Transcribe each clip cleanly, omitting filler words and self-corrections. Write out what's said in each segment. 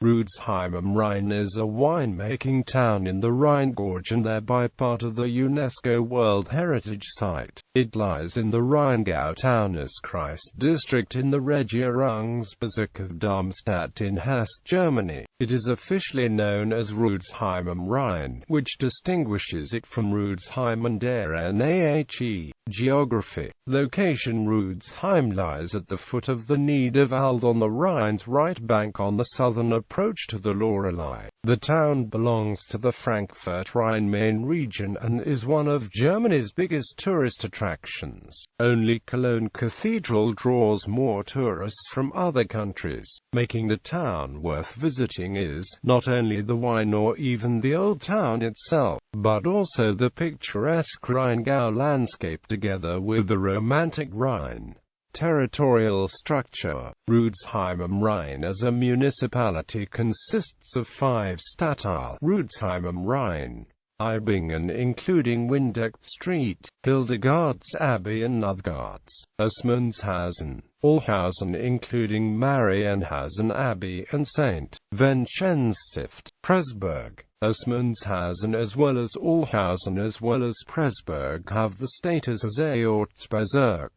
Rüdesheim am Rhein is a winemaking town in the Rhine Gorge and thereby part of the UNESCO World Heritage Site. It lies in the Rheingau-Taunus-Kreis district in the Regierungsbezirk of Darmstadt in Hesse, Germany. It is officially known as Rüdesheim am Rhein, which distinguishes it from Rüdesheim an der Nahe. Geography. Location: Rüdesheim lies at the foot of the Niederwald on the Rhine's right bank on the southern approach to the Lorelei. The town belongs to the Frankfurt-Rhein-Main region and is one of Germany's biggest tourist attractions. Only Cologne Cathedral draws more tourists from other countries, making the town worth visiting is not only the wine or even the old town itself, but also the picturesque Rheingau landscape together with the romantic Rhine. Territorial structure. Rüdesheim am Rhein as a municipality consists of 5 stadtteile: Rüdesheim am Rhein, Eibingen including Windeck Street, Hildegard's Abbey and Nutgarts, Assmannshausen, Olshausen including Marienhausen Abbey and St. Vincenzstift, Pressburg. Assmannshausen as well as Olshausen as well as Pressburg have the status as a Ortsbezirk.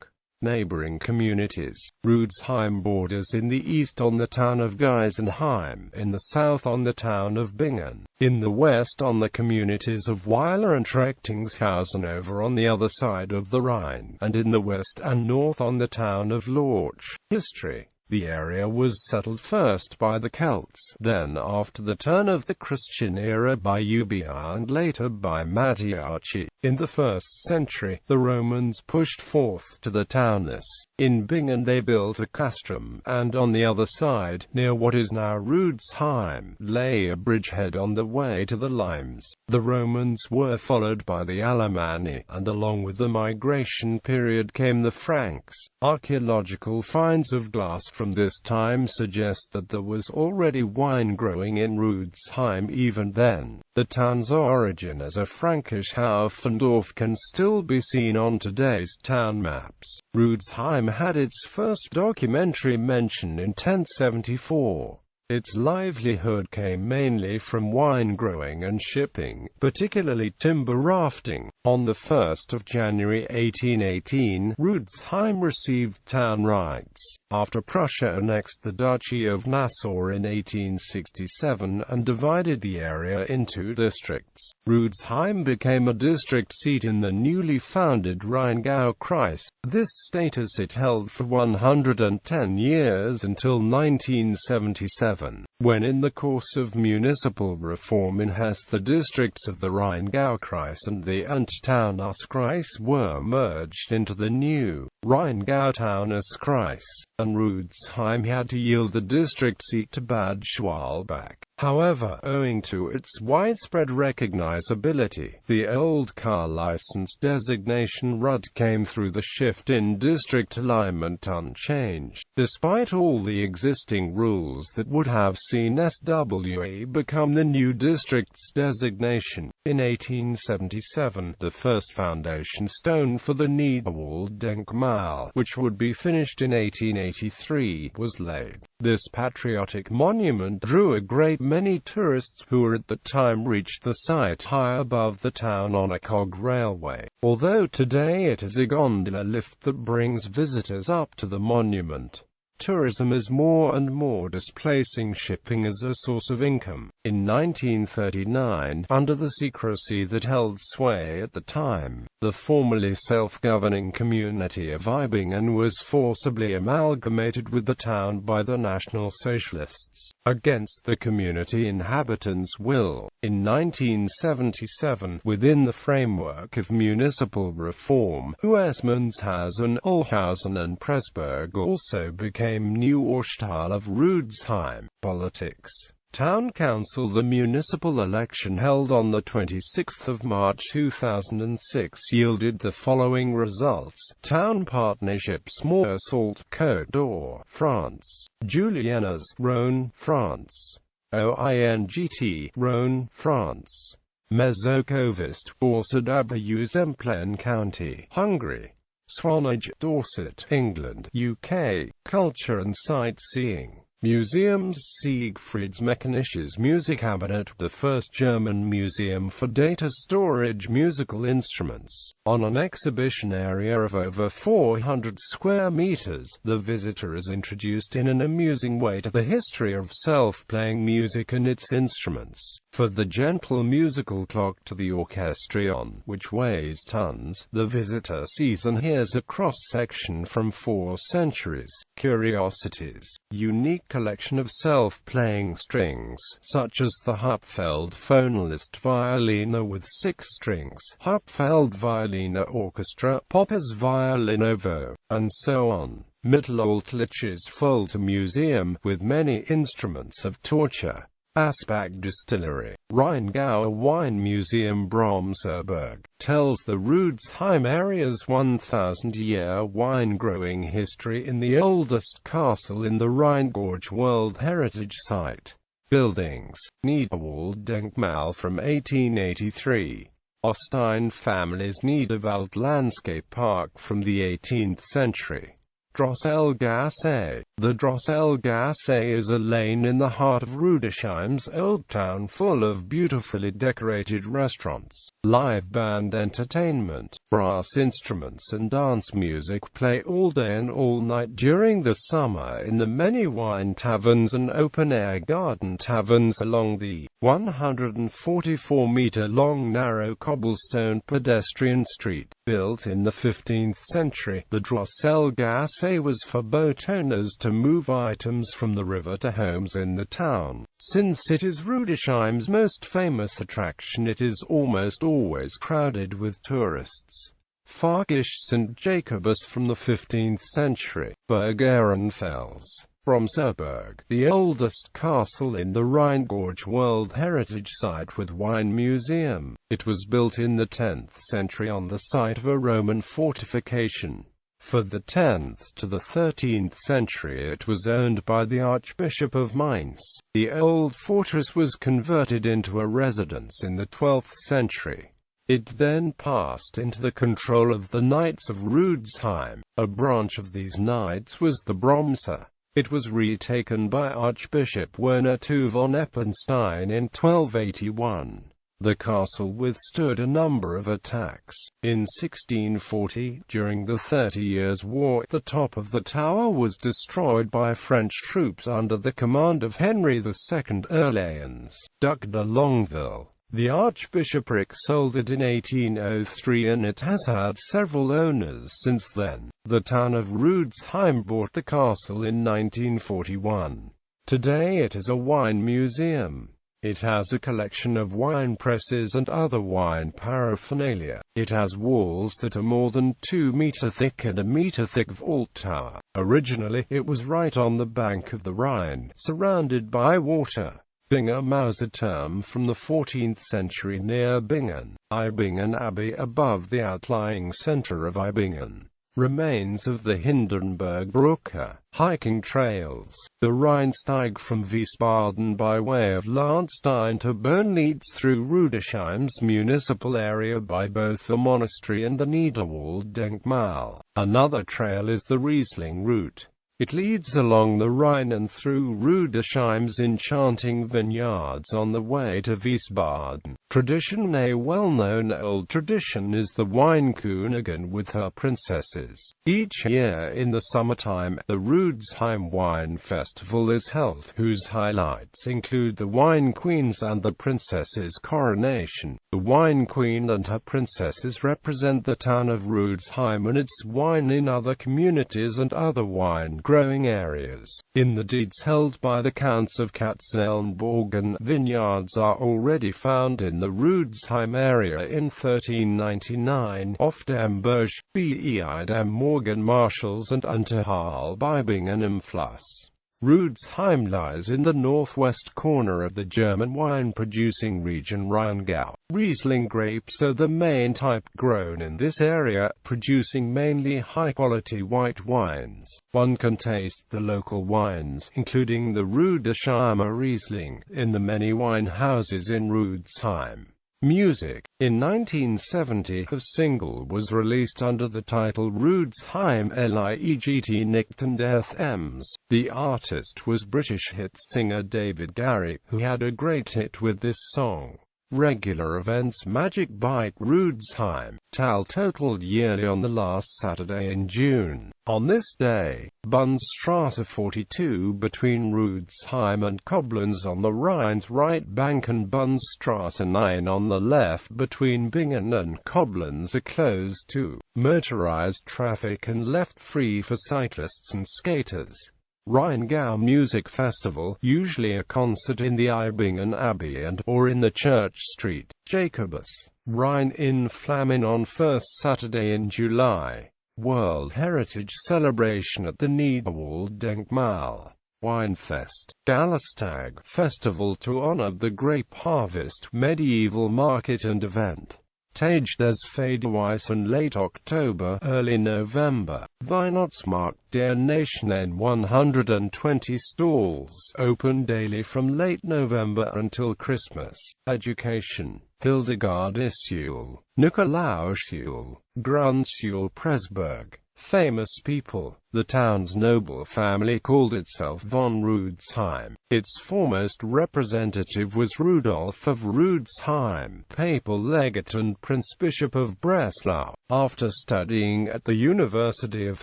Neighboring communities. Rüdesheim borders in the east on the town of Geisenheim, in the south on the town of Bingen, in the west on the communities of Weiler and Trechtingshausen over on the other side of the Rhine, and in the west and north on the town of Lorch. History. The area was settled first by the Celts, then after the turn of the Christian era by Euboea and later by Matthiaci. In the 1st century, the Romans pushed forth to the Taunus. In Bingen they built a castrum, and on the other side, near what is now Rüdesheim, lay a bridgehead on the way to the Limes. The Romans were followed by the Alemanni, and along with the migration period came the Franks. Archaeological finds of glass from this time suggest that there was already wine growing in Rüdesheim even then. The town's origin as a Frankish Haufendorf can still be seen on today's town maps. Rüdesheim had its first documentary mention in 1074. Its livelihood came mainly from wine growing and shipping, particularly timber rafting. On the 1st of January 1818, Rüdesheim received town rights, after Prussia annexed the Duchy of Nassau in 1867 and divided the area into districts. Rüdesheim became a district seat in the newly founded Rheingau-Kreis. This status it held for 110 years until 1977, when in the course of municipal reform in Hesse the districts of the Rheingau-Kreis and the Taunus-Kreis were merged into the new Rheingau-Taunus-Kreis, and Rüdesheim had to yield the district seat to Bad Schwalbach. However, owing to its widespread recognizability, the old car license designation RUD came through the shift in district alignment unchanged, despite all the existing rules that would have seen SWE become the new district's designation. In 1877, the first foundation stone for the Niederwald-Denkmal, which would be finished in 1883, was laid. This patriotic monument drew a great many tourists who at the time reached the site high above the town on a cog railway, although today it is a gondola lift that brings visitors up to the monument. Tourism is more and more displacing shipping as a source of income. In 1939, under the secrecy that held sway at the time, the formerly self-governing community of Eibingen was forcibly amalgamated with the town by the National Socialists, against the community inhabitants' will. In 1977, within the framework of municipal reform, Assmannshausen, Olshausen and Pressburg also became new Ortsteil of Rüdesheim. Politics. Town Council. The municipal election held on the 26th of March 2006 yielded the following results: Town Partnerships: Moorsalt, Côte d'Or, France; Juliennes, Rhône, France; OINGT, Rhône, France; Mezzokovist, Borsod-Abruzzen County, Hungary; Swanage, Dorset, England, UK. Culture and sightseeing. Museums: Siegfried's Mechanisches Musikkabinet, the first German museum for data storage musical instruments. On an exhibition area of over 400 square meters, the visitor is introduced in an amusing way to the history of self-playing music and its instruments. For the gentle musical clock to the orchestrion, which weighs tons, the visitor sees and hears a cross-section from 4 centuries. Curiosities: unique collection of self-playing strings, such as the Hupfeld Phonalist Violina with 6 strings, Hupfeld Violina Orchestra, Popper's Violinovo, and so on. Mittelalterliches Folter Museum, with many instruments of torture. Asbach Distillery, Rheingau Wine Museum. Bromserberg tells the Rüdesheim area's 1,000-year wine-growing history in the oldest castle in the Rhine Gorge World Heritage Site. Buildings: Niederwalddenkmal from 1883. Ostine family's Niederwald Landscape Park from the 18th century. Drosselgasse. The Drosselgasse is a lane in the heart of Rüdesheim's old town full of beautifully decorated restaurants. Live band entertainment, brass instruments and dance music play all day and all night during the summer in the many wine taverns and open-air garden taverns along the 144-meter-long narrow cobblestone pedestrian street. Built in the 15th century, the Drosselgasse was for boat owners to move items from the river to homes in the town. Since it is Rüdesheim's most famous attraction, it is almost always crowded with tourists. Pfarrkirche St. Jacobus from the 15th century. Burg Ehrenfels. Bromserberg, the oldest castle in the Rhine Gorge World Heritage Site with wine museum. It was built in the 10th century on the site of a Roman fortification. For the 10th to the 13th century it was owned by the Archbishop of Mainz. The old fortress was converted into a residence in the 12th century. It then passed into the control of the Knights of Rüdesheim. A branch of these knights was the Bromser. It was retaken by Archbishop Werner II von Eppenstein in 1281. The castle withstood a number of attacks. In 1640, during the 30 Years' War, the top of the tower was destroyed by French troops under the command of Henry II Orléans. Duc de Longueville. The archbishopric sold it in 1803 and it has had several owners since then. The town of Rüdesheim bought the castle in 1941. Today it is a wine museum. It has a collection of wine presses and other wine paraphernalia. It has walls that are more than 2 meters thick and a meter thick vault tower. Originally, it was right on the bank of the Rhine, surrounded by water. Bingen is a term from the 14th century near Bingen. Eibingen Abbey above the outlying center of Eibingen. Remains of the Hindenburg-Brücke. Hiking trails. The Rheinsteig from Wiesbaden by way of Lahnstein to Bern leads through Rüdesheim's municipal area by both the monastery and the Niederwalddenkmal. Another trail is the Riesling route. It leads along the Rhine and through Rüdesheim's enchanting vineyards on the way to Wiesbaden. Tradition. A well-known old tradition is the Weinkönigin with her princesses. Each year in the summertime, the Rüdesheim Wine Festival is held, whose highlights include the Wine Queens and the princesses' coronation. The Wine Queen and her princesses represent the town of Rüdesheim and its wine in other communities and other wine-growing areas. In the deeds held by the Counts of Katzenelnbogen, vineyards are already found in the Rüdesheim area in 1399, off dem Berg, bei dem Morgenmarschalls and Unterhalb bei Bingen am Fluss. Rüdesheim lies in the northwest corner of the German wine-producing region Rheingau. Riesling grapes are the main type grown in this area, producing mainly high-quality white wines. One can taste the local wines, including the Rüdesheimer Riesling, in the many wine houses in Rüdesheim. Music. In 1970, a single was released under the title Rüdesheim Liegt nicht an der Thames. The artist was British hit singer David Garrick, who had a great hit with this song. Regular events. Magic Bite Rüdesheim, Tal totaled yearly on the last Saturday in June. On this day, Bundesstraße 42 between Rüdesheim and Koblenz on the Rhine's right bank and Bundesstraße 9 on the left between Bingen and Koblenz are closed to motorized traffic and left free for cyclists and skaters. Rheingau Music Festival, usually a concert in the Eibingen Abbey or in the Church Street, Jacobus, Rhein in Flammen on first Saturday in July. World Heritage Celebration at the Niederwalddenkmal. Weinfest, Gallerstag Festival to honor the grape harvest, medieval market and event. Tage des Federweisen late October, early November. Weihnachtsmarkt der Nationen 120 stalls, open daily from late November until Christmas. Education. Hildegardisschule, Nikolausschule, Grundschule Presburg. Famous people. The town's noble family called itself von Rüdesheim. Its foremost representative was Rudolf of Rüdesheim, papal legate and Prince-Bishop of Breslau. After studying at the University of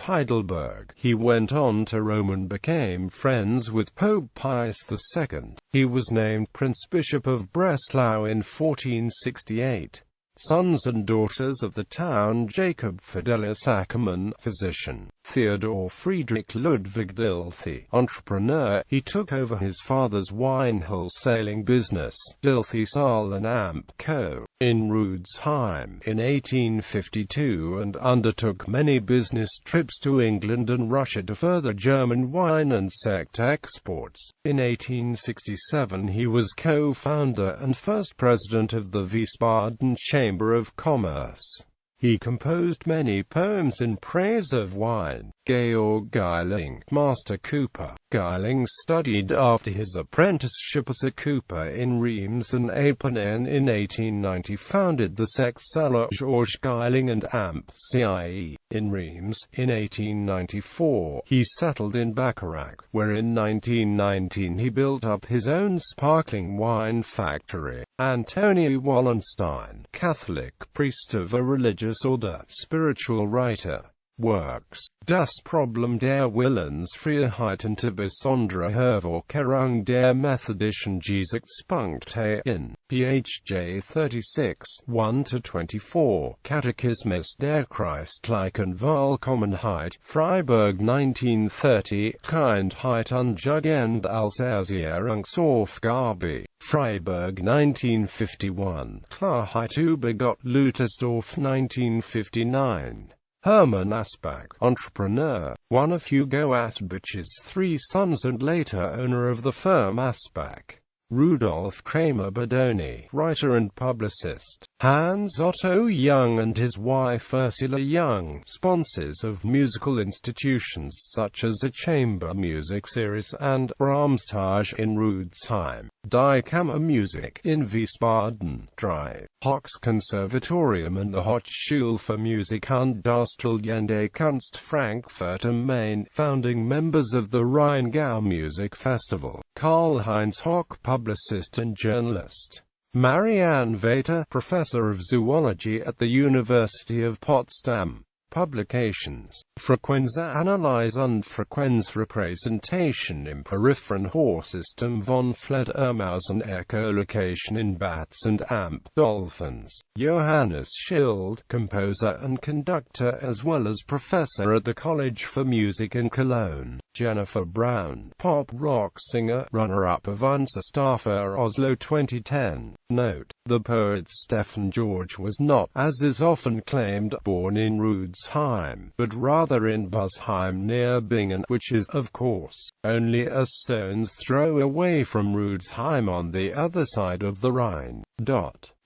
Heidelberg, he went on to Rome and became friends with Pope Pius II. He was named Prince-Bishop of Breslau in 1468. Sons and daughters of the town: Jacob Fidelis Ackermann, physician; Theodor Friedrich Ludwig Dilthey, entrepreneur. He took over his father's wine wholesaling business, Dilthey Saal and Amp Co., in Rüdesheim, in 1852 and undertook many business trips to England and Russia to further German wine and sect exports. In 1867 he was co-founder and first president of the Wiesbaden Chamber of Commerce. He composed many poems in praise of wine. Georg Geiling, Master Cooper. Geiling studied after his apprenticeship as a cooper in Reims and Apennine. In 1890 founded the sect Celler George Geiling and Amp CIE in Reims. In 1894, he settled in Bacharach, where in 1919 he built up his own sparkling wine factory. Antoni Wallenstein, Catholic priest of a religious order, spiritual writer. Works. Das Problem der Willensfreiheit und die besondere Hervorkehrung der methodischen Jesuspunkte in PHJ 36, 1-24, Katechismus der Christlichen Vollkommenheit, Freiburg 1930, Kindheit und Jugend als Erziehungsaufgabe, Freiburg 1951, Klarheit über Gott, Luthersdorf 1959. Hermann Asbach, entrepreneur, one of Hugo Asbach's three sons and later owner of the firm Asbach. Rudolf Kramer Bodoni, writer and publicist. Hans Otto Jung and his wife Ursula Jung, sponsors of musical institutions such as a chamber music series and Brahmstage in Rüdesheim, Die Kammermusik in Wiesbaden, Drei Hochs Conservatorium and the Hochschule für Musik und Darstellende Kunst Frankfurt am Main, founding members of the Rheingau Music Festival. Karl-Heinz Hoch, publicist and journalist. Marianne Vater, professor of zoology at the University of Potsdam. Publications. Frequenzanalyse und Frequenzrepräsentation im Peripherenhorsystem von Fledermausen, Echolocation in Bats and Amp Dolphins. Johannes Schild, composer and conductor as well as professor at the College for Music in Cologne. Jennifer Brown, pop rock singer, runner-up of Unser Oslo 2010. Note: the poet Stephen George was not, as is often claimed, born in Rüdesheim, but rather in Busheim near Bingen, which is, of course, only a stone's throw away from Rüdesheim on the other side of the Rhine.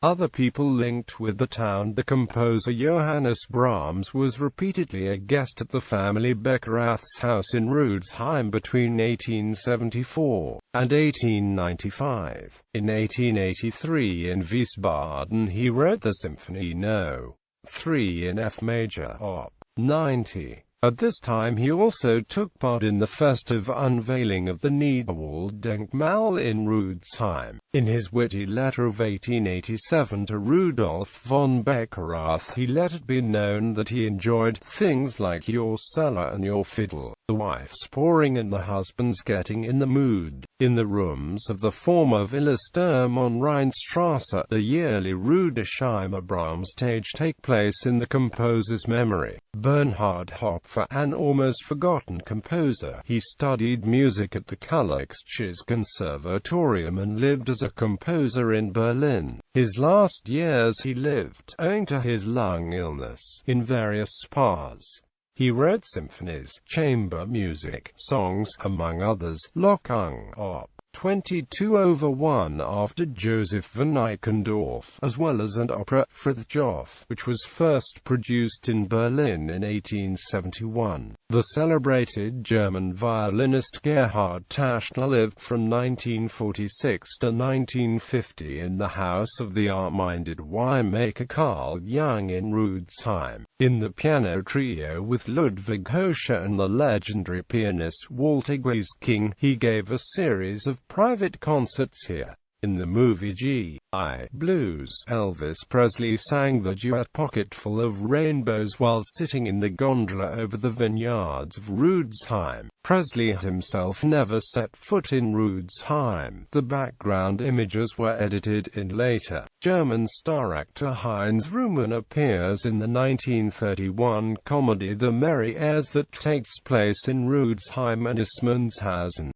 Other people linked with the town. The composer Johannes Brahms was repeatedly a guest at the family Beckerath's house in Rüdesheim between 1874 and 1895. In 1883 in Wiesbaden he wrote the Symphony No. 3 in F major, Op. 90. At this time he also took part in the festive unveiling of the Niederwalddenkmal in Rüdesheim. In his witty letter of 1887 to Rudolf von Beckerath he let it be known that he enjoyed things like your cellar and your fiddle, the wife's pouring and the husband's getting in the mood. In the rooms of the former Villa Sturm on Rheinstrasse, the yearly Rüdesheimer Brahms stage take place in the composer's memory. Bernhard Hopfer, an almost forgotten composer, he studied music at the Kullerkisches Conservatorium and lived as a composer in Berlin. His last years he lived, owing to his lung illness, in various spas. He wrote symphonies, chamber music, songs, among others, Lockung, Op. 22/1 after Joseph von Eichendorff, as well as an opera, Frithjof, which was first produced in Berlin in 1871. The celebrated German violinist Gerhard Taschner lived from 1946 to 1950 in the house of the art-minded winemaker Carl Jung in Rüdesheim. In the piano trio with Ludwig Hoescher and the legendary pianist Walter King, he gave a series of private concerts here. In the movie G.I. Blues, Elvis Presley sang the duet Pocketful of Rainbows while sitting in the gondola over the vineyards of Rüdesheim. Presley himself never set foot in Rüdesheim. The background images were edited in later. German star actor Heinz Rühmann appears in the 1931 comedy The Merry Airs that takes place in Rüdesheim and Ismundshausen.